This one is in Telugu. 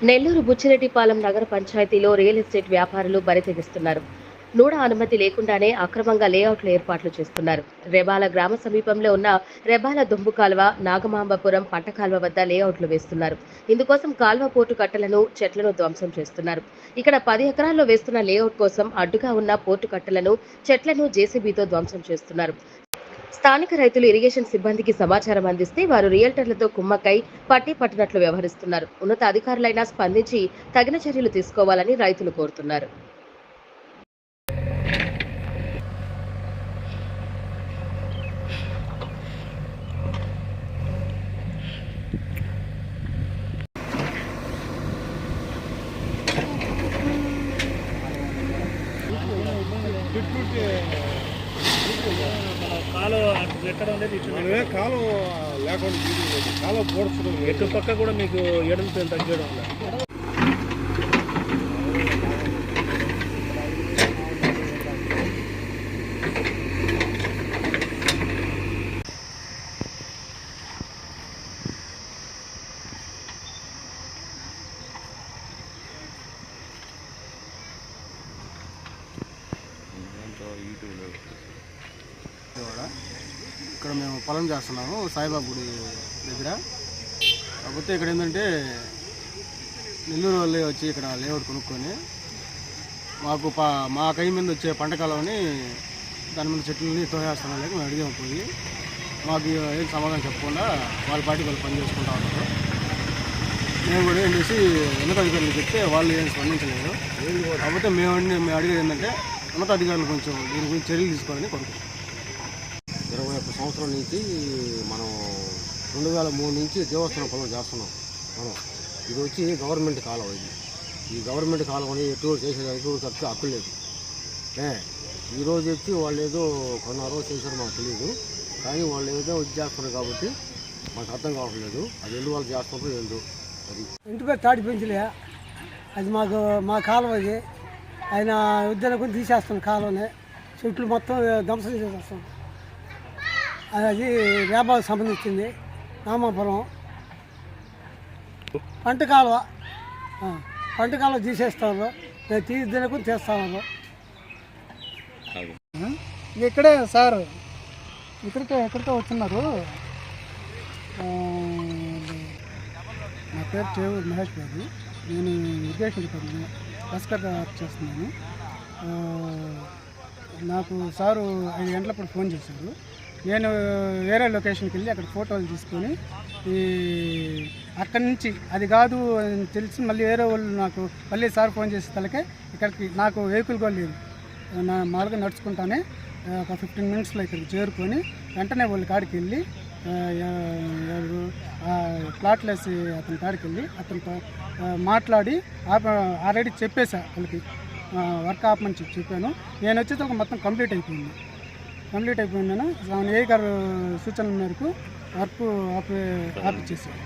నెల్లూరు బుచ్చిరెడ్డిపాలెం నగర పంచాయతీలో రియల్ ఎస్టేట్ వ్యాపారులు బరితెగిస్తున్నారు. నూడా అనుమతి లేకుండానే అక్రమంగా లేఅవుట్లు ఏర్పాట్లు చేస్తున్నారు. రెబాల గ్రామ సమీపంలో ఉన్న రెబాల దుంపు కాల్వ, నాగమాంబపురం పంట కాల్వ వద్ద లేఅవుట్లు వేస్తున్నారు. ఇందుకోసం కాల్వ పోర్టు కట్టలను, చెట్లను ధ్వంసం చేస్తున్నారు. ఇక్కడ 10 ఎకరాల్లో వేస్తున్న లేఅవుట్ కోసం అడ్డుగా ఉన్న పోర్టు కట్టలను, చెట్లను జేసీబీతో ధ్వంసం చేస్తున్నారు. స్థానిక రైతులు ఇరిగేషన్ సిబ్బందికి సమాచారం అందిస్తే వారు రియల్టర్లతో కుమ్మక్కై పట్టి పట్టినట్లు వ్యవహరిస్తున్నారు. ఉన్నత అధికారులైనా స్పందించి తగిన చర్యలు తీసుకోవాలని రైతులు కోరుతున్నారు. కాలం లేకుండా కాలం పోడ్చడం ఎటు పక్క కూడా మీకు ఎడలు తగ్గడం వల్ల ఇక్కడ మేము పొలం చేస్తున్నాము సాయిబాబా గుడి దగ్గర. కాకపోతే ఇక్కడ ఏంటంటే నెల్లూరు వాళ్ళే వచ్చి ఇక్కడ లేఅవుట్ కొనుక్కొని మాకు మా కై మీద వచ్చే పంట కాలంని దాని మీద చెట్లని తోసేస్తున్నాం. లేక మేము అడిగాము పోయి మాకు ఏం సమాధానం చెప్పకుండా వాళ్ళ పార్టీ వాళ్ళు పని చేసుకుంటా ఉన్నారు. మేము కూడా ఏం చేసి ఉన్నతాధికారులు చెప్తే వాళ్ళు ఏం స్పందించలేదు. కాకపోతే మేము అడిగేది ఏంటంటే ఉన్నతాధికారులు కొంచెం దీని గురించి చర్యలు తీసుకోవాలని కోరుకుంటున్నాం. 21 సంవత్సరం నుంచి మనం 2003 నుంచి దేవస్థానం పొలం చేస్తున్నాం. మనం ఇది వచ్చి గవర్నమెంట్ కాలువ. ఈ గవర్నమెంట్ కాలువని ఎటు చేసేదానికి ఖర్చు హక్కు లేదు. ఈరోజు వచ్చి వాళ్ళు ఏదో కొన్నారో చేశారో మాకు తెలియదు. కానీ వాళ్ళు ఏదో ఇది చేస్తున్నారు కాబట్టి మాకు అర్థం కావట్లేదు. అది ఎందుకు వాళ్ళు చేస్తున్నారు ఏందో. అది ఇంటి పేరు తాటి పెంచలే, అది మా కాలువ. అది ఆయన ఉద్యానం తీసేస్తాం కాలువని, చెట్లు మొత్తం ధ్వంసం చేసేస్తాం. అది వ్యాపారం సంబంధించింది. నామాపురం పంట కాలువ తీసేస్తారు. తీర్దనకు తీస్తాము. ఇక్కడే సార్ ఎక్కడికో వస్తున్నారు. నా పేరు చేవూరు మహేష్ గారు. నేను ఇరిగేషన్ డిపార్ట్మెంట్ బస్కర్గా వర్క్ చేస్తున్నాను. నాకు సారు 5 గంటలప్పుడు ఫోన్ చేశారు. నేను వేరే లొకేషన్కి వెళ్ళి అక్కడ ఫోటోలు తీసుకొని అక్కడి నుంచి అది కాదు అని తెలిసి మళ్ళీ వేరే వాళ్ళు నాకు మళ్ళీ సార్ ఫోన్ చేసే తలకే ఇక్కడికి నాకు వెహికల్ కూడా లేదు. నా మామూలుగా నడుచుకుంటానే ఒక 15 మినిట్స్లో ఇక్కడికి చేరుకొని వెంటనే వాళ్ళ కాడికి వెళ్ళి ప్లాట్లు వేసి అతని కాడికి వెళ్ళి అతనితో మాట్లాడి ఆల్రెడీ చెప్పేసా వాళ్ళకి వర్క్ ఆపమని చెప్పాను. నేను వచ్చేసరికి మొత్తం కంప్లీట్ అయిపోయింది. ఏ గారు సూచనల మేరకు వర్క్ ఆపిచ్చేసాను.